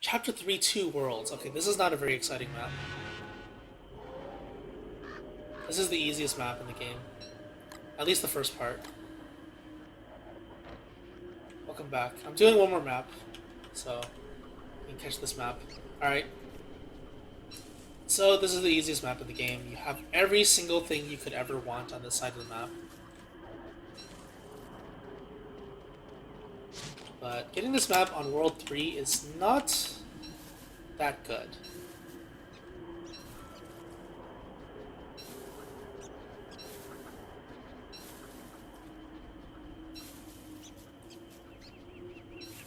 Chapter 3, 2 worlds. Okay, this is not a very exciting map. This is the easiest map in the game. At least the first part. Welcome back. I'm doing one more map, so you can catch this map. Alright. So this is the easiest map in the game. You have every single thing you could ever want on this side of the map. But getting this map on World 3 is not that good.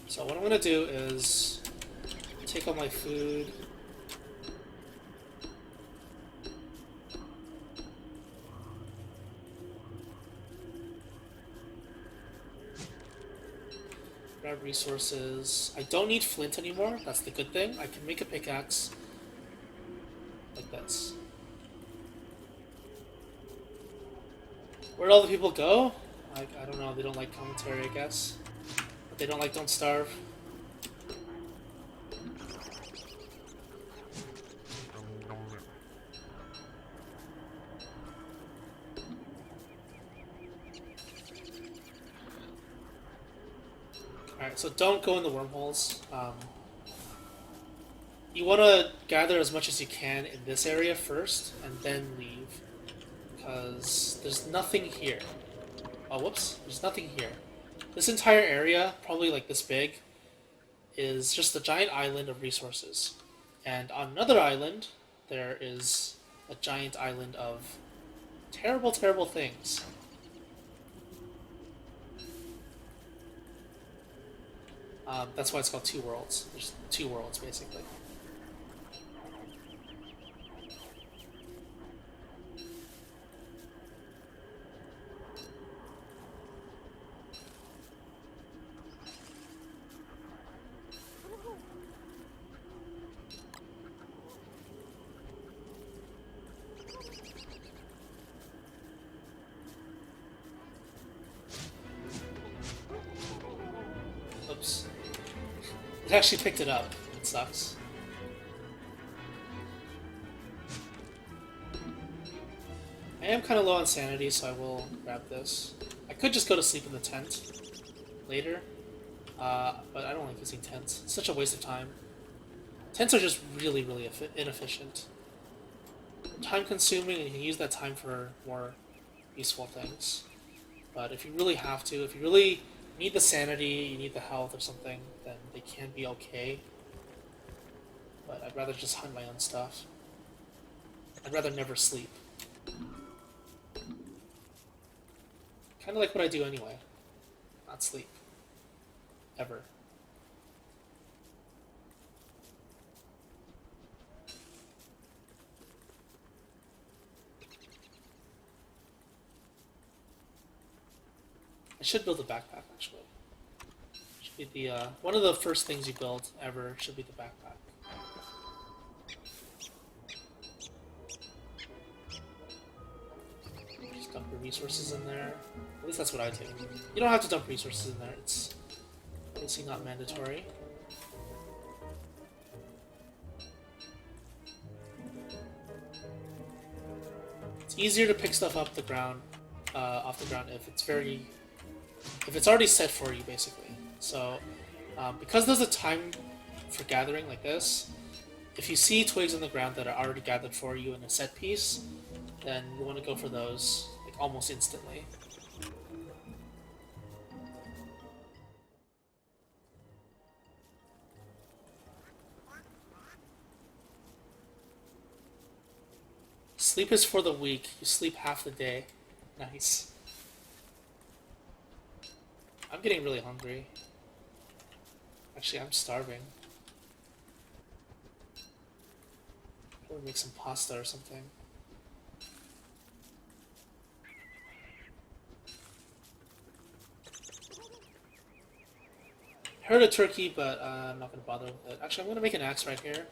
So what I'm gonna do is take all my food. Grab resources. I don't need flint anymore, that's the good thing. I can make a pickaxe like this. Where'd all the people go? I don't know, they don't like commentary, I guess. But they don't like Don't Starve. Alright, so don't go in the wormholes. You want to gather as much as you can in this area first, and then leave. Because there's nothing here. Oh, whoops. There's nothing here. This entire area, probably like this big, is just a giant island of resources. And on another island, there is a giant island of terrible, terrible things. That's why it's called two worlds. There's two worlds, basically. Oops. It actually picked it up. It sucks. I am kind of low on sanity, so I will grab this. I could just go to sleep in the tent later, but I don't like using tents. It's such a waste of time. Tents are just really, really inefficient. Time consuming, and you can use that time for more useful things. But if you really have to, if you really need the sanity, you need the health or something, then they can be okay. But I'd rather just hunt my own stuff. I'd rather never sleep. Kind of like what I do anyway. Not sleep. Ever. I should build a backpack, actually. Should be the, one of the first things you build ever should be the backpack. Just dump your resources in there. At least that's what I do. You don't have to dump resources in there. It's obviously not mandatory. It's easier to pick stuff up the ground, off the ground if it's already set for you, basically. So, because there's a time for gathering like this, if you see twigs on the ground that are already gathered for you in a set piece, then you want to go for those like almost instantly. Sleep is for the weak. You sleep half the day. Nice. I'm getting really hungry. Actually, I'm starving. Probably make some pasta or something. Heard a turkey, but I'm not gonna bother with it. Actually, I'm gonna make an axe right here.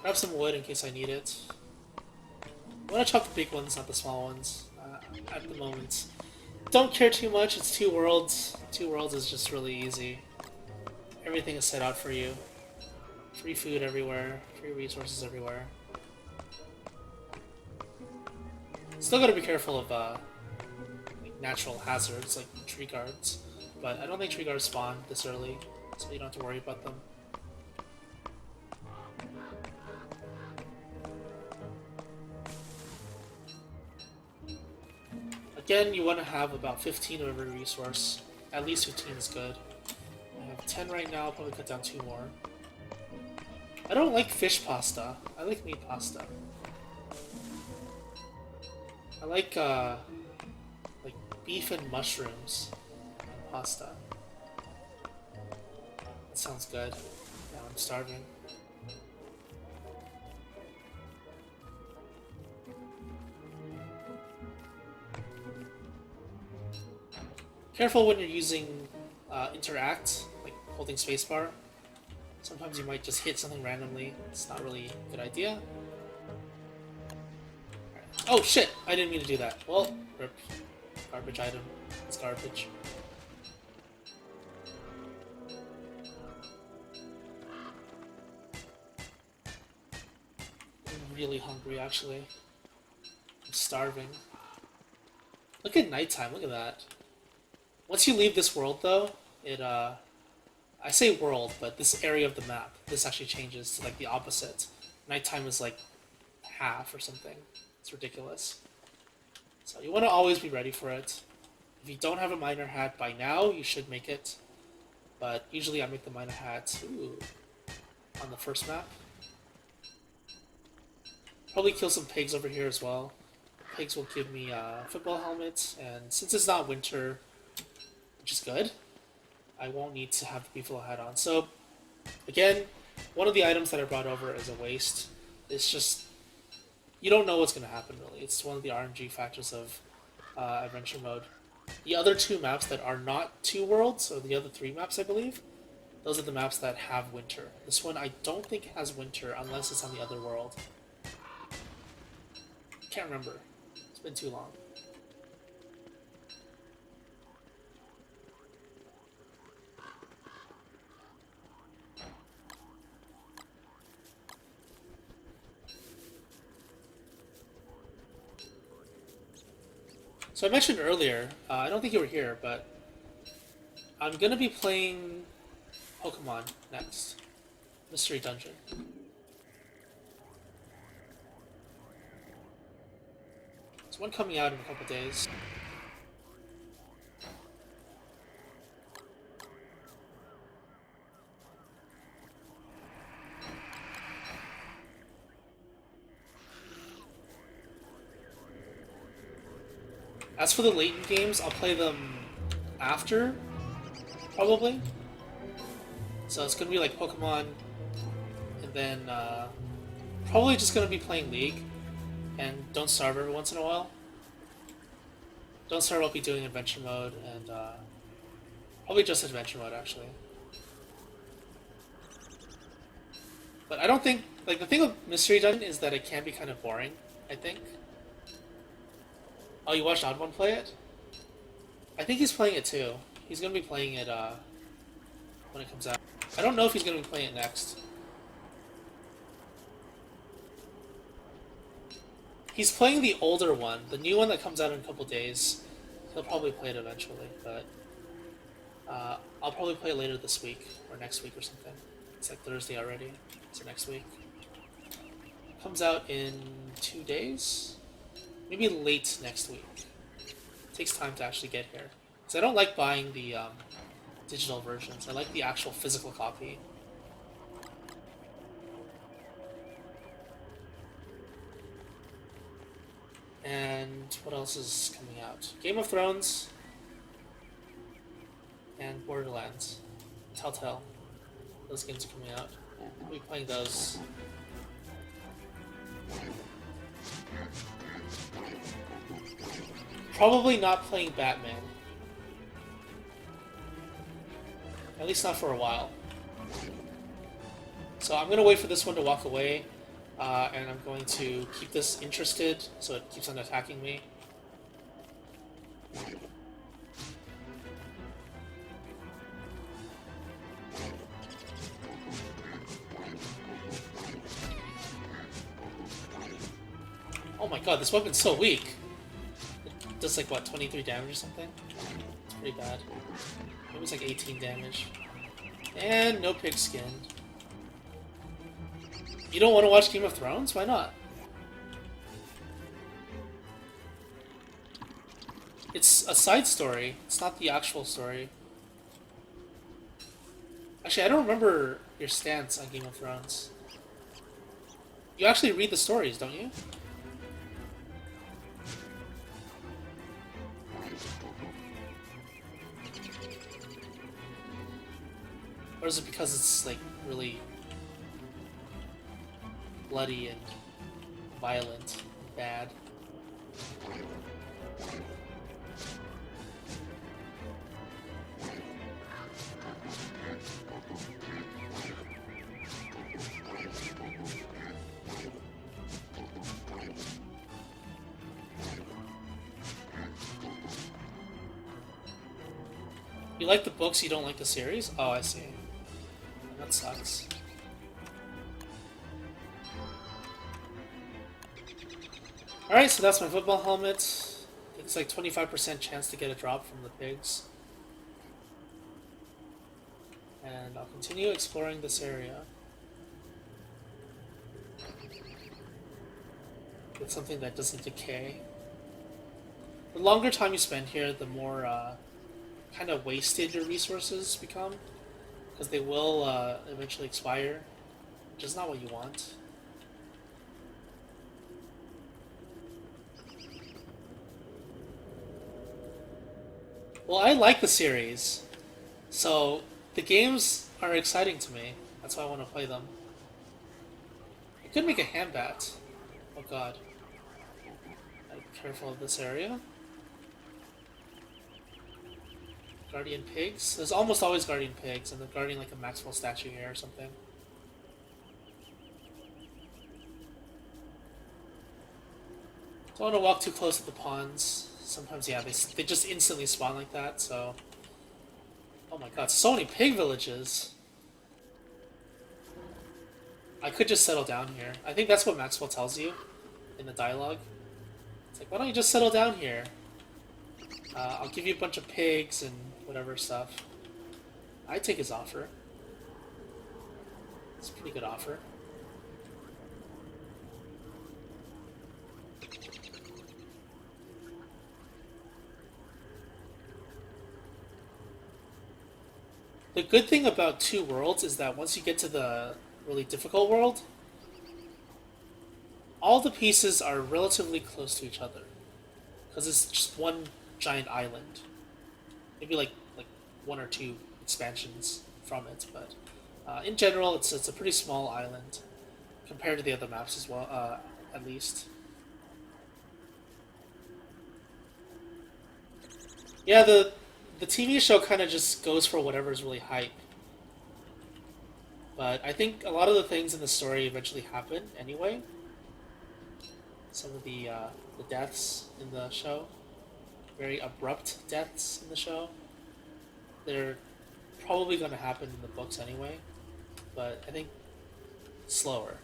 Grab some wood in case I need it. I want to chop the big ones, not the small ones. At the moment, don't care too much. It's two worlds. Two worlds is just really easy. Everything is set out for you. Free food everywhere, free resources everywhere. Still gotta be careful of like natural hazards like tree guards, but I don't think tree guards spawn this early, so you don't have to worry about them. Again, you want to have about 15 of every resource. At least 15 is good. I have 10 right now, I'll probably cut down 2 more. I don't like fish pasta. I like meat pasta. I like beef and mushrooms and pasta. That sounds good. Now I'm starving. Careful when you're using interact, like holding spacebar. Sometimes you might just hit something randomly. It's not really a good idea. Right. Oh shit! I didn't mean to do that. Well, rip. Garbage item. It's garbage. I'm really hungry, actually. I'm starving. Look at nighttime, look at that. Once you leave this world, though, it, I say world, but this area of the map, this actually changes to, like, the opposite. Nighttime is, like, half or something. It's ridiculous. So you want to always be ready for it. If you don't have a miner hat by now, you should make it. But usually I make the miner hat on the first map. Probably kill some pigs over here as well. Pigs will give me football helmets, and since it's not winter, which is good, I won't need to have the beefalo hat on. So, again, one of the items that I brought over is a waste. It's just, you don't know what's going to happen, really. It's one of the RNG factors of adventure mode. The other 2 maps that are not 2 worlds, or the other 3 maps, I believe, those are the maps that have winter. This one I don't think has winter unless it's on the other world. Can't remember. It's been too long. So I mentioned earlier, I don't think you were here, but I'm going to be playing Pokemon next. Mystery Dungeon. There's one coming out in a couple days. As for the latent games, I'll play them after, probably. So it's gonna be like Pokemon, and then probably just gonna be playing League, and Don't Starve every once in a while. Don't Starve I'll be doing Adventure Mode, and probably just Adventure Mode, actually. But I don't think, like, the thing with Mystery Dungeon is that it can be kind of boring, I think. Oh, you watched Odd1 play it? I think he's playing it too. He's gonna be playing it when it comes out. I don't know if he's gonna be playing it next. He's playing the older one. The new one that comes out in a couple days. He'll probably play it eventually, but I'll probably play it later this week or next week or something. It's like Thursday already, so next week. Comes out in 2 days? Maybe late next week. It takes time to actually get here. Because I don't like buying the digital versions. I like the actual physical copy. And what else is coming out? Game of Thrones and Borderlands. Telltale. Those games are coming out. I'll be playing those. Probably not playing Batman. At least not for a while. So I'm going to wait for this one to walk away, and I'm going to keep this interested so it keeps on attacking me. Oh my god, this weapon's so weak. It does like, what, 23 damage or something? It's pretty bad. Maybe it's like 18 damage. And no pig skin. You don't want to watch Game of Thrones? Why not? It's a side story. It's not the actual story. Actually, I don't remember your stance on Game of Thrones. You actually read the stories, don't you? Or is it because it's, like, really bloody and violent and bad? You like the books, you don't like the series? Oh, I see. That sucks. Alright, so that's my football helmet. It's like 25% chance to get a drop from the pigs. And I'll continue exploring this area. With something that doesn't decay. The longer time you spend here, the more kind of wasted your resources become. Because they will eventually expire, which is not what you want. Well, I like the series, so the games are exciting to me. That's why I want to play them. I could make a hand bat. Oh god. Be careful of this area. Guardian pigs? There's almost always guardian pigs, and they're guarding like a Maxwell statue here or something. Don't want to walk too close to the ponds. Sometimes, yeah, they just instantly spawn like that, so... Oh my god, so many pig villages! I could just settle down here. I think that's what Maxwell tells you in the dialogue. It's like, why don't you just settle down here? I'll give you a bunch of pigs and whatever stuff. I take his offer. It's a pretty good offer. The good thing about Two Worlds is that once you get to the really difficult world, all the pieces are relatively close to each other. Because it's just one giant island. Maybe like one or two expansions from it, but in general, it's a pretty small island compared to the other maps as well. At least. Yeah, the TV show kind of just goes for whatever's really hype. But I think a lot of the things in the story eventually happen anyway. Some of the deaths in the show, very abrupt deaths in the show, they're probably going to happen in the books anyway, but I think slower.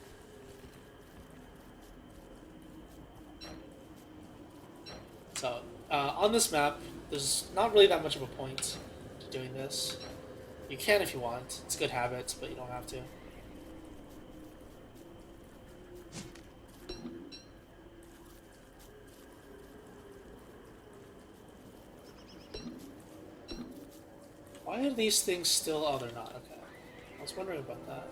So, on this map, there's not really that much of a point to doing this. You can if you want. It's a good habit, but you don't have to. Why are these things still... Oh, they're not. Okay. I was wondering about that.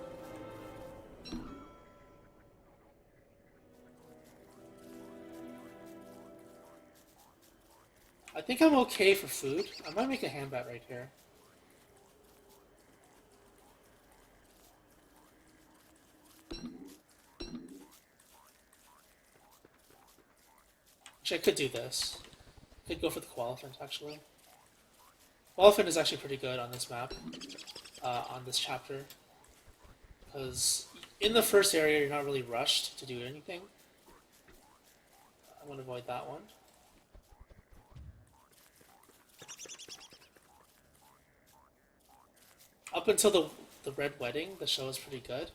I think I'm okay for food. I might make a hand bat right here. Actually, I could do this. I could go for the Koalefant, actually. Koalefant is actually pretty good on this map, on this chapter. Because in the first area, you're not really rushed to do anything. I want to avoid that one. Up until the Red Wedding, the show is pretty good.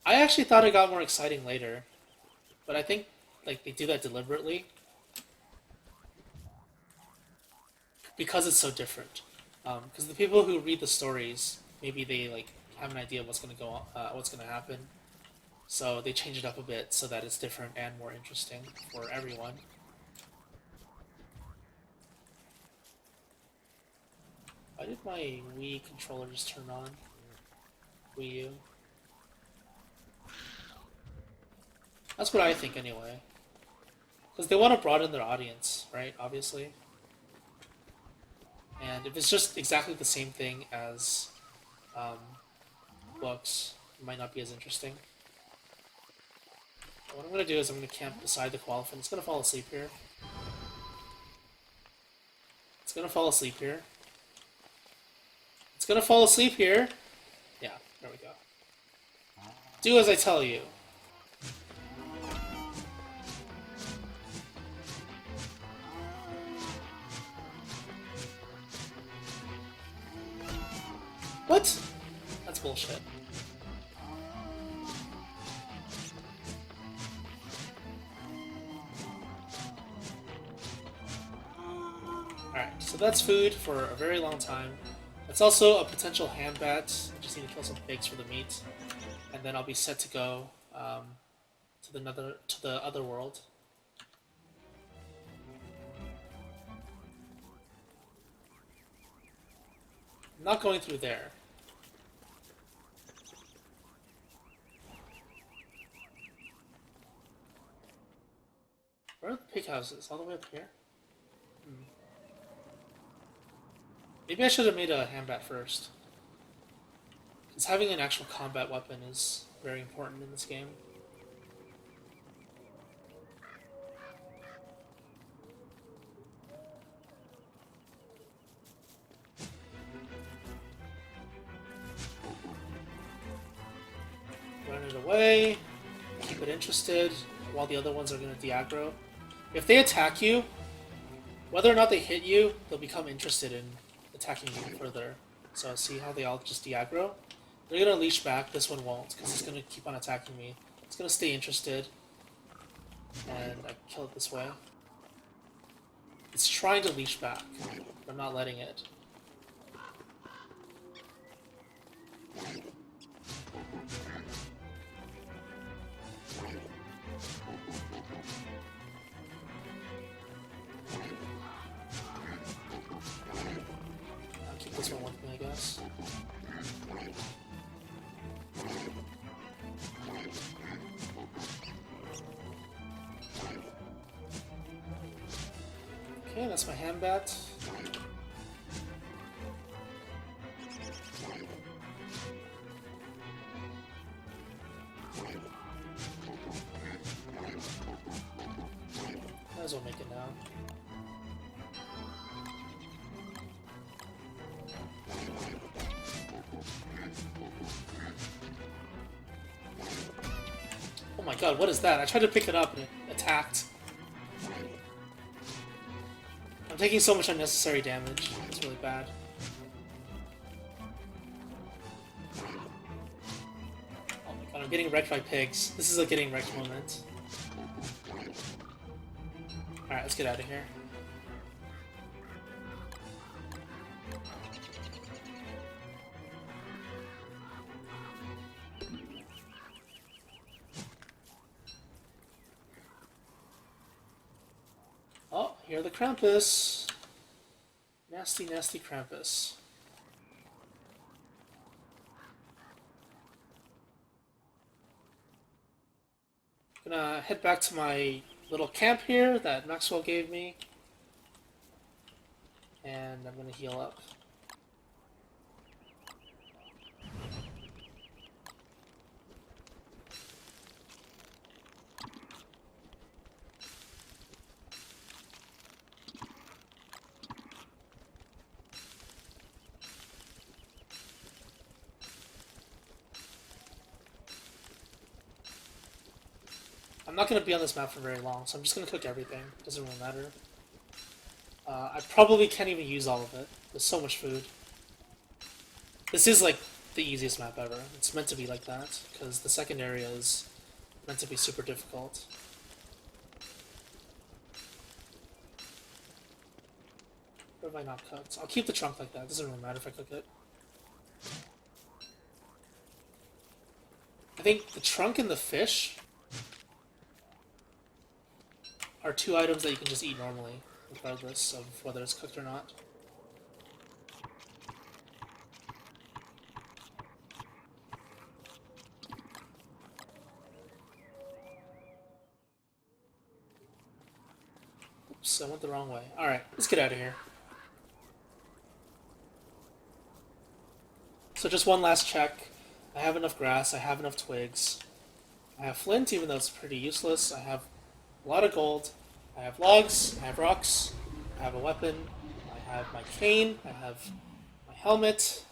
I actually thought it got more exciting later, but I think like they do that deliberately because it's so different. Because the people who read the stories, maybe they like have an idea of what's gonna go on, what's gonna happen. So they change it up a bit so that it's different and more interesting for everyone. Why did my Wii controller just turn on? Wii U. That's what I think anyway. Because they want to broaden their audience, right? Obviously. And if it's just exactly the same thing as um, books, it might not be as interesting. But what I'm going to do is I'm going to camp beside the Koalefant. It's going to fall asleep here. It's going to fall asleep here. It's going to fall asleep here. Yeah, there we go. Do as I tell you. What? That's bullshit. Alright, so that's food for a very long time. It's also a potential hand bat. I just need to kill some pigs for the meat. And then I'll be set to go to the other world. I'm not going through there. Where are the pig houses? All the way up here? Maybe I should have made a handbat first. Because having an actual combat weapon is very important in this game. Run it away. Keep it interested while the other ones are going to de-aggro. If they attack you, whether or not they hit you, they'll become interested in attacking you further. So see how they all just de-aggro? They're going to leash back. This one won't, because it's going to keep on attacking me. It's going to stay interested. And I kill it this way. It's trying to leash back, but I'm not letting it. I'll keep this one with me, I guess. Okay, that's my hand bat. Might as well make it now. Oh my god, what is that? I tried to pick it up and it attacked. I'm taking so much unnecessary damage. It's really bad. Oh my god, I'm getting wrecked by pigs. This is a getting wrecked moment. Alright, let's get out of here. Oh, here are the Krampus. Nasty, nasty Krampus. Gonna head back to my little camp here that Maxwell gave me. And I'm gonna heal up. I'm not going to be on this map for very long, so I'm just going to cook everything. Doesn't really matter. I probably can't even use all of it. There's so much food. This is like the easiest map ever. It's meant to be like that, because the second area is meant to be super difficult. What have I not cooked? I'll keep the trunk like that. It doesn't really matter if I cook it. I think the trunk and the fish are two items that you can just eat normally, regardless of whether it's cooked or not. Oops, I went the wrong way. Alright, let's get out of here. So just one last check. I have enough grass, I have enough twigs. I have flint, even though it's pretty useless. I have a lot of gold. I have logs, I have rocks, I have a weapon, I have my cane, I have my helmet,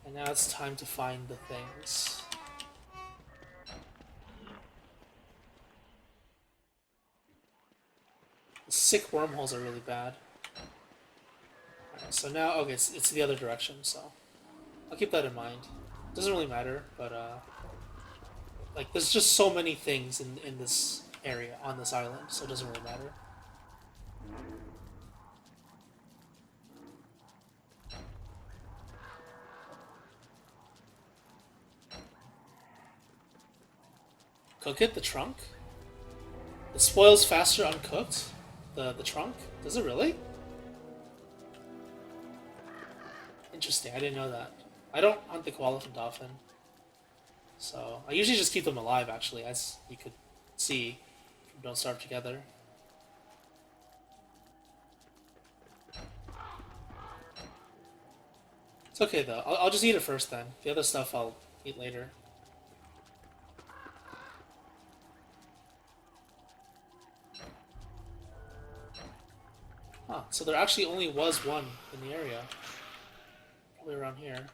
and now it's time to find the things. The sick wormholes are really bad. Alright, so now, okay, it's the other direction, so I'll keep that in mind. Doesn't really matter, but like there's just so many things in this area on this island, so it doesn't really matter. Cook it, the trunk? It spoils faster uncooked? The trunk? Does it really? Interesting, I didn't know that. I don't hunt the koalaphant often. So, I usually just keep them alive, actually, as you could see from Don't Starve Together. It's okay, though. I'll just eat it first, then. The other stuff I'll eat later. Huh, so there actually only was one in the area. Probably around here.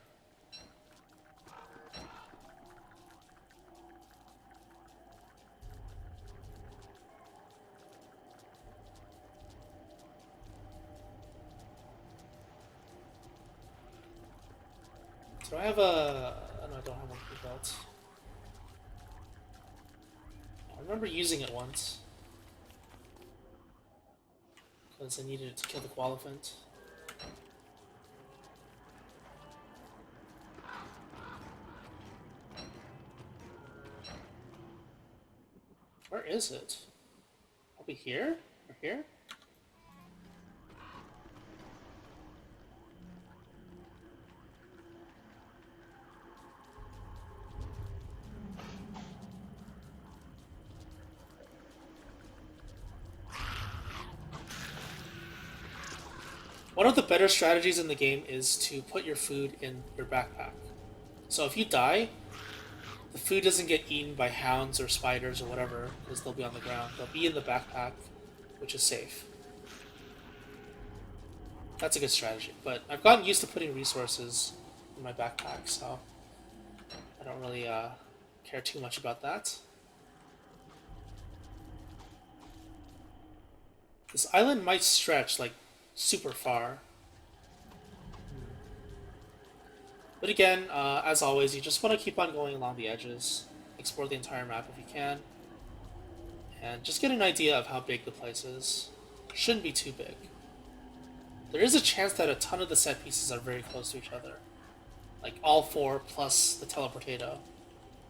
Do I have a... Oh, no, I don't have one belt. I remember using it once. Because I needed it to kill the koalaphant. Where is it? Probably here? Or here? One of the better strategies in the game is to put your food in your backpack. So if you die, the food doesn't get eaten by hounds or spiders or whatever, because they'll be on the ground. They'll be in the backpack, which is safe. That's a good strategy. But I've gotten used to putting resources in my backpack, so I don't really care too much about that. This island might stretch, like, super far. But again, as always, you just want to keep on going along the edges. Explore the entire map if you can. And just get an idea of how big the place is. It shouldn't be too big. There is a chance that a ton of the set pieces are very close to each other. Like all four plus the teleportado.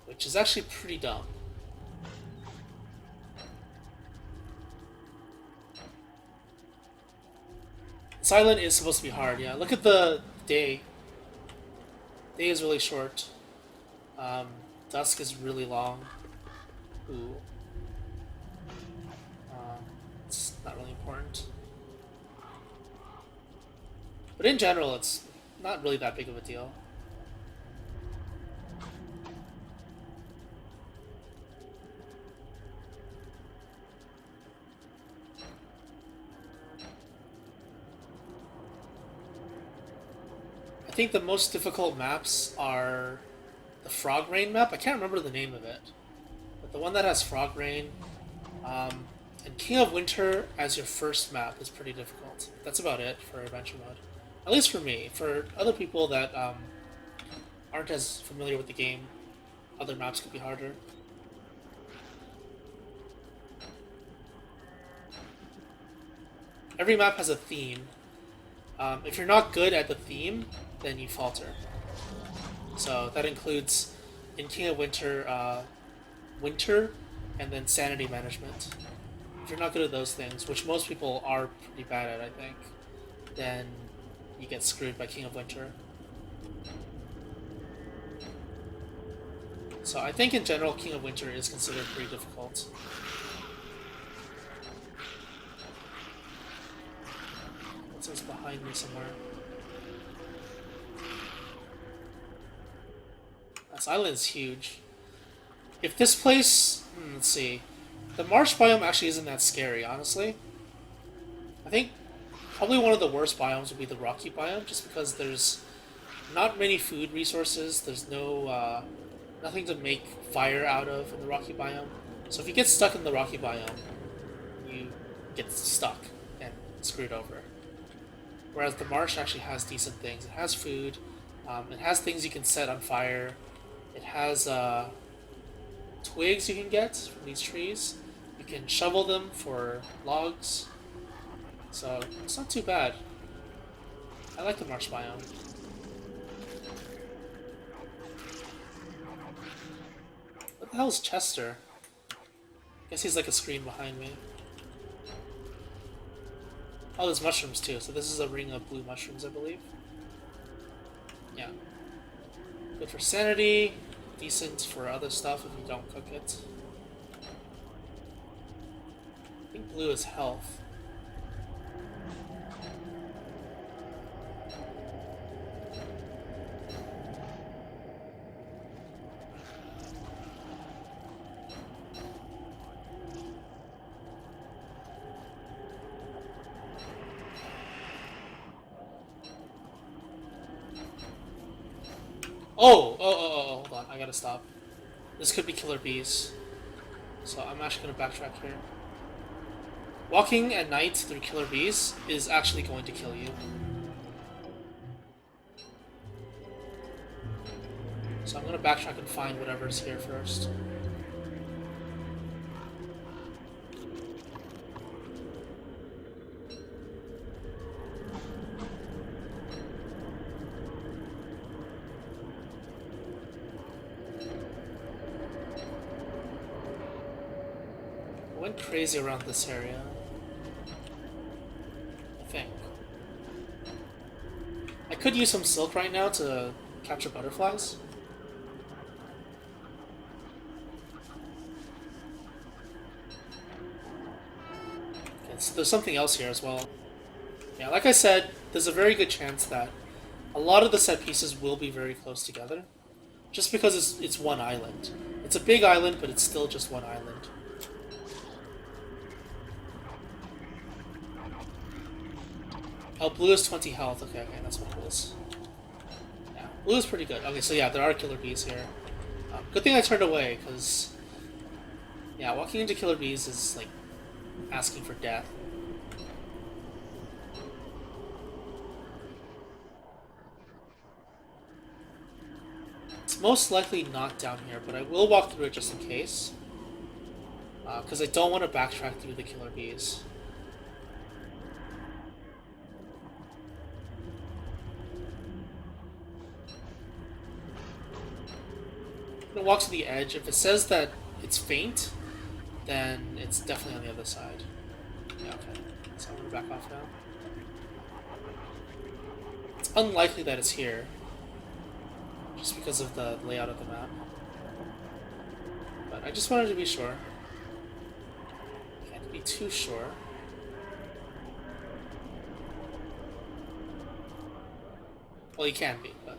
Which is actually pretty dumb. This island is supposed to be hard, yeah. Look at the day. Day is really short. Dusk is really long. Ooh. It's not really important. But in general, it's not really that big of a deal. I think the most difficult maps are the Frog Rain map. I can't remember the name of it. But the one that has Frog Rain, and King of Winter as your first map is pretty difficult. That's about it for adventure mode. At least for me. For other people that aren't as familiar with the game, other maps could be harder. Every map has a theme. If you're not good at the theme, then you falter. So that includes in King of Winter, Winter, and then Sanity Management. If you're not good at those things, which most people are pretty bad at, I think, then you get screwed by King of Winter. So I think in general, King of Winter is considered pretty difficult. What's behind me somewhere? This island's huge. If this place... let's see. The marsh biome actually isn't that scary, honestly. I think probably one of the worst biomes would be the rocky biome, just because there's not many food resources. There's no nothing to make fire out of in the rocky biome. So if you get stuck in the rocky biome, you get stuck and screwed over. Whereas the marsh actually has decent things. It has food. It has things you can set on fire. It has twigs you can get from these trees. You can shovel them for logs. So it's not too bad. I like the marsh biome. What the hell is Chester? I guess he's like a screen behind me. Oh, there's mushrooms too, so this is a ring of blue mushrooms, I believe. Yeah. Good for sanity, decent for other stuff if you don't cook it. I think blue is health. Oh, hold on, I gotta stop. This could be killer bees. So I'm actually gonna backtrack here. Walking at night through killer bees is actually going to kill you. So I'm gonna backtrack and find whatever's here first. I went crazy around this area. I think. I could use some silk right now to capture butterflies. Okay, so there's something else here as well. Yeah, like I said, there's a very good chance that a lot of the set pieces will be very close together. Just because it's one island. It's a big island, but it's still just one island. Oh, blue is 20 health. Okay, that's what it is. Yeah, blue is pretty good. Okay, so yeah, there are killer bees here. Good thing I turned away, because... yeah, walking into killer bees is, like, asking for death. It's most likely not down here, but I will walk through it just in case. Because I don't want to backtrack through the killer bees. I'm gonna walk to the edge. If it says that it's faint, then it's definitely on the other side. Yeah, okay. So I'm gonna back off now. It's unlikely that it's here, just because of the layout of the map. But I just wanted to be sure. Can't be too sure. Well, you can be, but...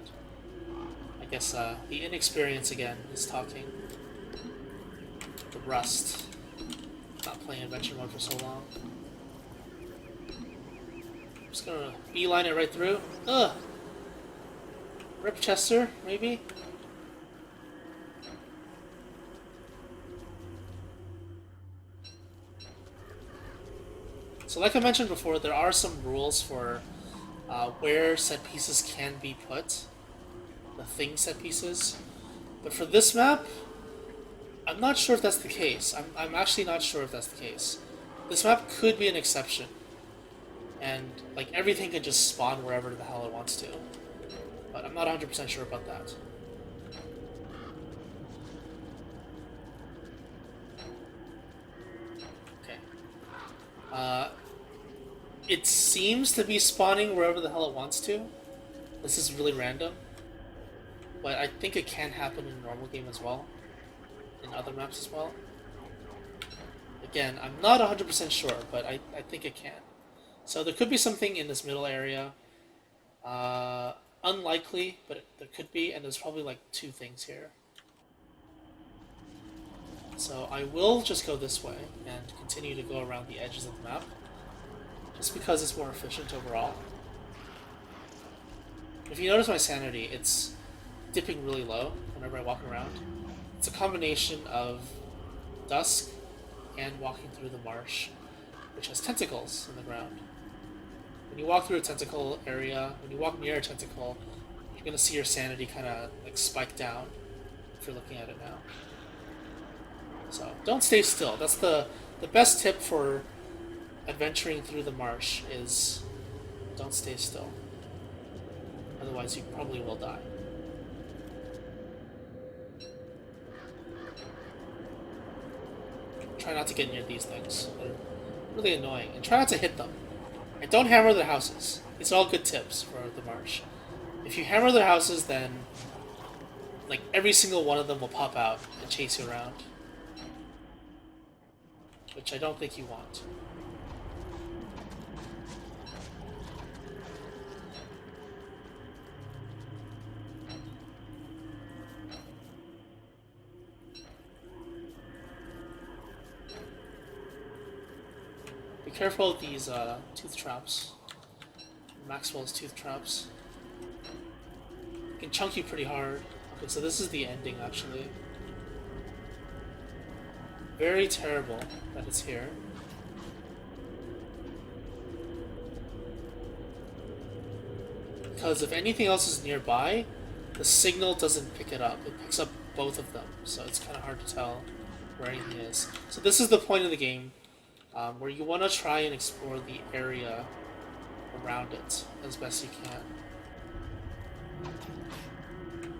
I guess the inexperience again is talking. The rust. Not playing adventure mode for so long. I'm just gonna beeline it right through. Ugh! Rip Chester, maybe? So like I mentioned before, there are some rules for where set pieces can be put. The thing set pieces. But for this map, I'm not sure if that's the case. I'm actually not sure if that's the case. This map could be an exception. and like everything can just spawn wherever the hell it wants to. But I'm not 100% sure about that. Okay. It seems to be spawning wherever the hell it wants to. This is really random, but I think it can happen in a normal game as well, in other maps as well. Again, I'm not 100% sure, but I think it can. So there could be something in this middle area. Unlikely, but there could be, and there's probably like two things here. So I will just go this way and continue to go around the edges of the map, just because it's more efficient overall. If you notice my sanity, it's dipping really low whenever I walk around. It's a combination of dusk and walking through the marsh, which has tentacles in the ground. When you walk through a tentacle area, when you walk near a tentacle, you're going to see your sanity kind of like spike down if you're looking at it now. So don't stay still. That's the best tip for adventuring through the marsh is don't stay still. Otherwise you probably will die. Try not to get near these things. They're really annoying. And try not to hit them. And don't hammer their houses. These are all good tips for the marsh. If you hammer their houses, then like every single one of them will pop out and chase you around. Which I don't think you want. Be careful of these tooth traps. Maxwell's tooth traps. It can chunk you pretty hard. Okay, so this is the ending actually. Very terrible that it's here. Because if anything else is nearby, the signal doesn't pick it up. It picks up both of them, so it's kind of hard to tell where anything is. So this is the point of the game where you want to try and explore the area around it as best you can.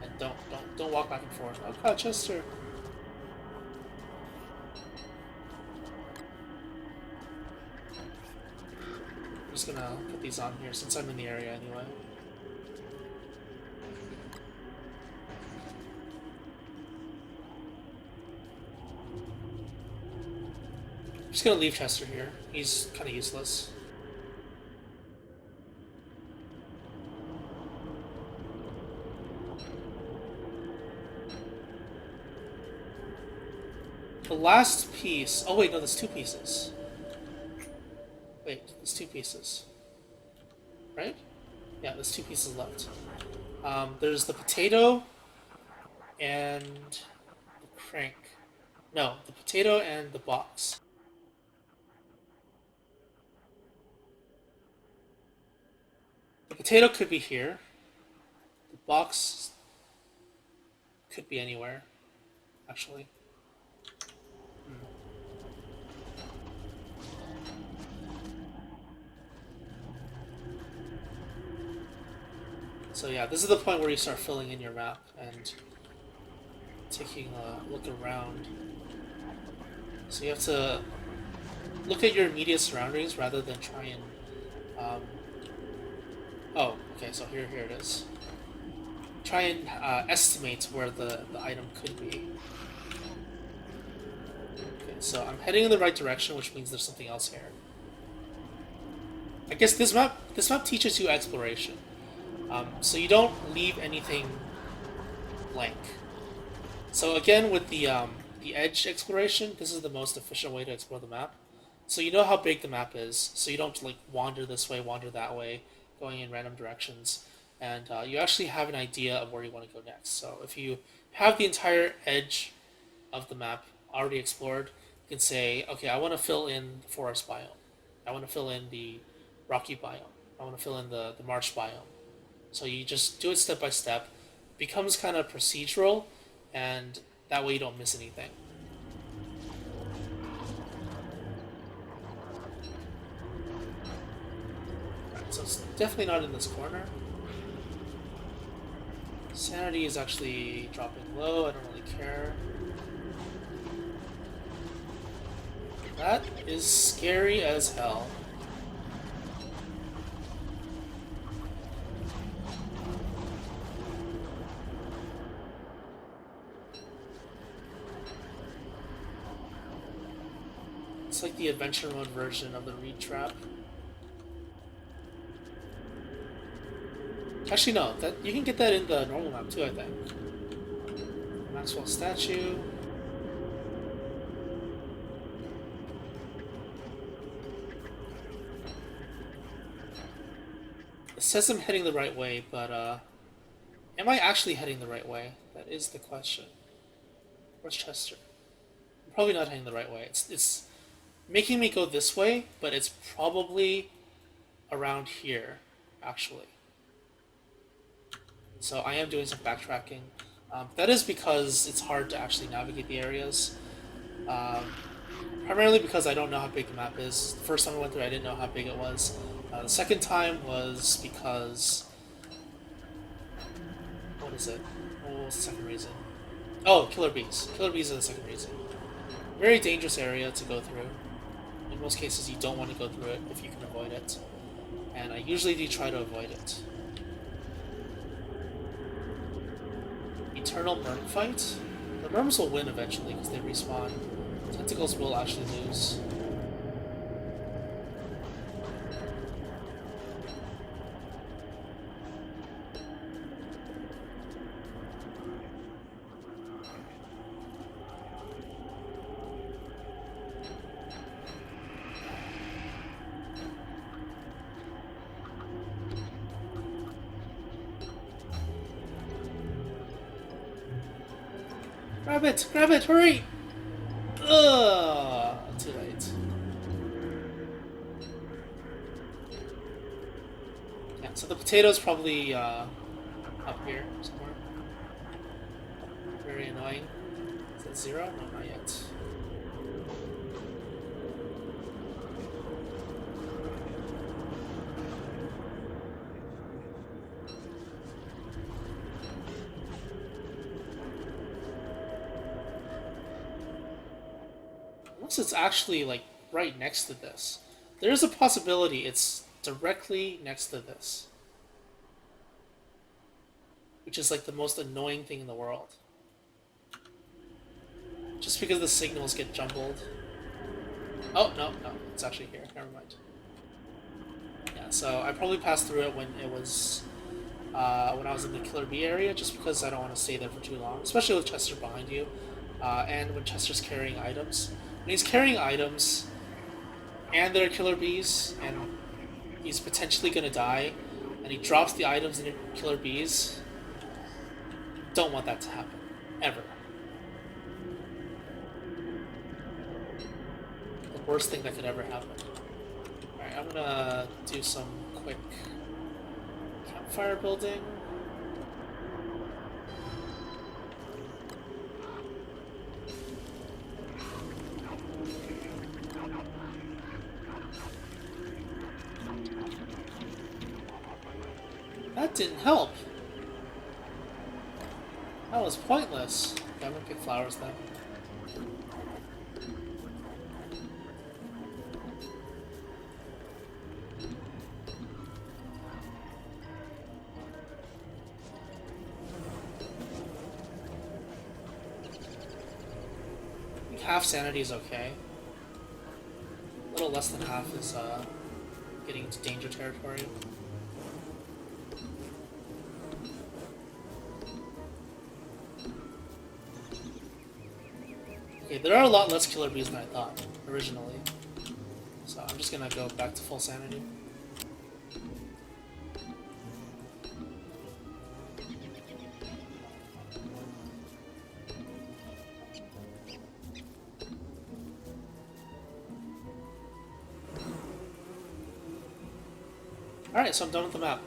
And don't walk back and forth. Oh god, Chester. I'm just gonna put these on here since I'm in the area anyway. I'm just gonna leave Chester here. He's kind of useless. The last piece... Oh wait, no, there's two pieces. Wait, there's two pieces. Right? Yeah, there's two pieces left. There's the potato and the crank. No, the potato and the box. The potato could be here. The box could be anywhere, actually. So yeah, this is the point where you start filling in your map and taking a look around. So you have to look at your immediate surroundings rather than try and... Oh, okay, so here it is. Try and estimate where the item could be. Okay, so I'm heading in the right direction, which means there's something else here. I guess this map teaches you exploration. So you don't leave anything blank. So again, with the edge exploration, this is the most efficient way to explore the map. So you know how big the map is, so you don't like wander this way, wander that way, going in random directions, and you actually have an idea of where you want to go next. So if you have the entire edge of the map already explored, you can say, okay, I want to fill in the forest biome, I want to fill in the rocky biome, I want to fill in the marsh biome. So you just do it step by step. It becomes kind of procedural, and that way you don't miss anything. definitely not in this corner. Sanity is actually dropping low, I don't really care. That is scary as hell. It's like the adventure mode version of the reed trap. Actually, no. That you can get that in the normal map too, I think. Maxwell statue. It says I'm heading the right way, but am I actually heading the right way? That is the question. Where's Chester? I'm probably not heading the right way. It's making me go this way, but it's probably around here, actually. So I am doing some backtracking. That is because it's hard to actually navigate the areas. Um, Primarily because I don't know how big the map is. The first time I went through, I didn't know how big it was. The second time was because... What is it? What was the second reason? Oh, killer bees. Killer bees are the second reason. Very dangerous area to go through. In most cases, you don't want to go through it if you can avoid it. And I usually do try to avoid it. Eternal Merm fight? The Merms will win eventually because they respawn. Tentacles will actually lose. Grab it! Grab it! Hurry! Ugh! Too late. Yeah, so the potato's probably up here somewhere. Very annoying. Is that 0? No, not yet. Unless it's actually like right next to this. There is a possibility it's directly next to this. Which is like the most annoying thing in the world. Just because the signals get jumbled. Oh, no, it's actually here. Never mind. Yeah, so I probably passed through it when it was... when I was in the Killer Bee area, just because I don't want to stay there for too long. Especially with Chester behind you. And when Chester's carrying items. When he's carrying items, and there are Killer Bees, and he's potentially going to die, and he drops the items into Killer Bees, don't want that to happen. Ever. The worst thing that could ever happen. Alright, I'm gonna do some quick campfire building. That didn't help. That was pointless. Okay, I'm gonna pick flowers then. I think half sanity is okay. A little less than half is getting into danger territory. Okay, there are a lot less killer bees than I thought, originally. So I'm just gonna go back to full sanity. Alright, so I'm done with the map.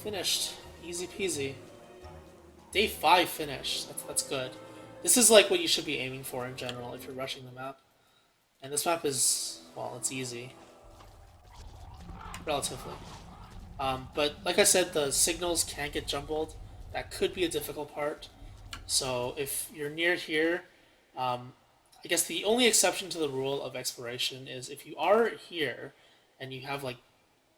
Finished. Easy peasy. Day 5 finished. That's good. This is like what you should be aiming for in general if you're rushing the map. And this map is, well, it's easy. relatively. But like I said, the signals can get jumbled. That could be a difficult part. So if you're near here, um, I guess the only exception to the rule of exploration is if you are here and you have like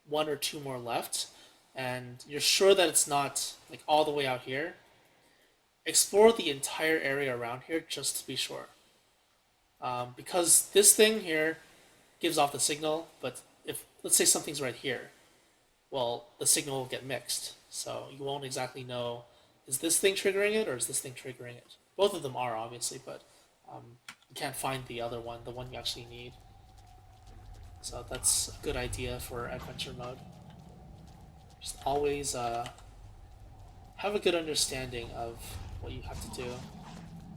one or two more left, and you're sure that it's not like all the way out here, explore the entire area around here just to be sure. Because this thing here gives off the signal, but if let's say something's right here, well, the signal will get mixed. So you won't exactly know, is this thing triggering it or is this thing triggering it? Both of them are, obviously, but you can't find the other one, the one you actually need. So that's a good idea for adventure mode. Just always have a good understanding of what you have to do,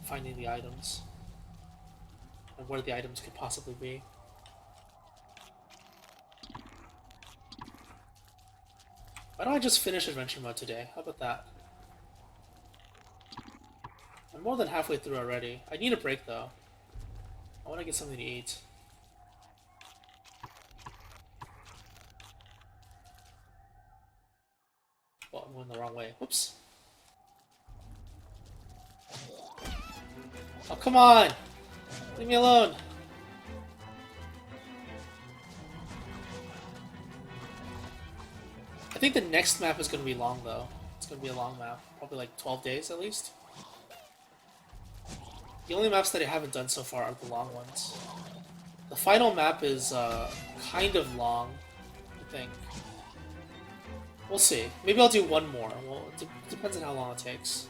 finding the items, and where the items could possibly be. Why don't I just finish adventure mode today? How about that? I'm more than halfway through already. I need a break though. I want to get something to eat. Well, I'm going the wrong way. Whoops. Oh, come on! Leave me alone! I think the next map is going to be long though. It's going to be a long map. Probably like 12 days at least. The only maps that I haven't done so far are the long ones. The final map is kind of long, I think. We'll see. Maybe I'll do one more. Well, it depends on how long it takes.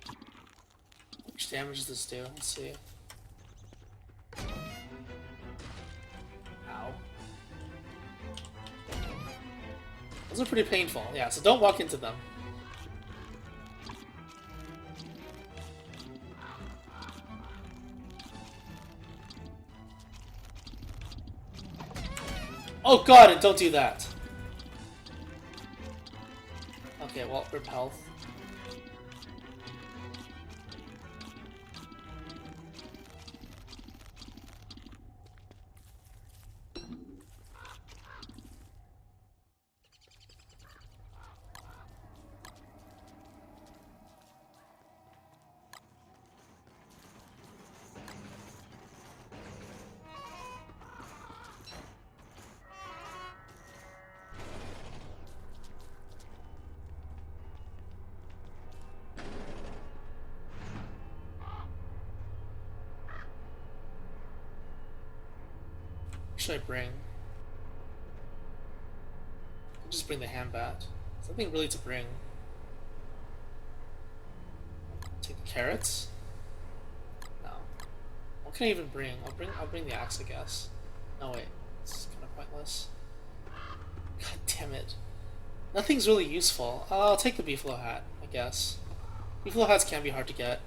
How much damage does this do? Let's see. Ow. Those are pretty painful. Yeah, so don't walk into them. Oh god, and don't do that. Okay, well, rip health. What should I bring? I'll just bring the hand bat. Something really to bring. Take the carrots? No. What can I even bring? I'll bring the axe, I guess. No wait, it's kind of pointless. God damn it. Nothing's really useful. I'll take the beefalo hat, I guess. Beefalo hats can be hard to get.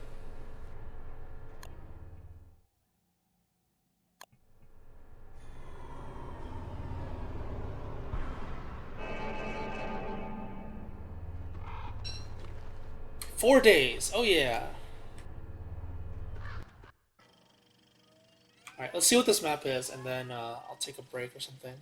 Four days! Oh yeah! Alright, let's see what this map is, and then I'll take a break or something.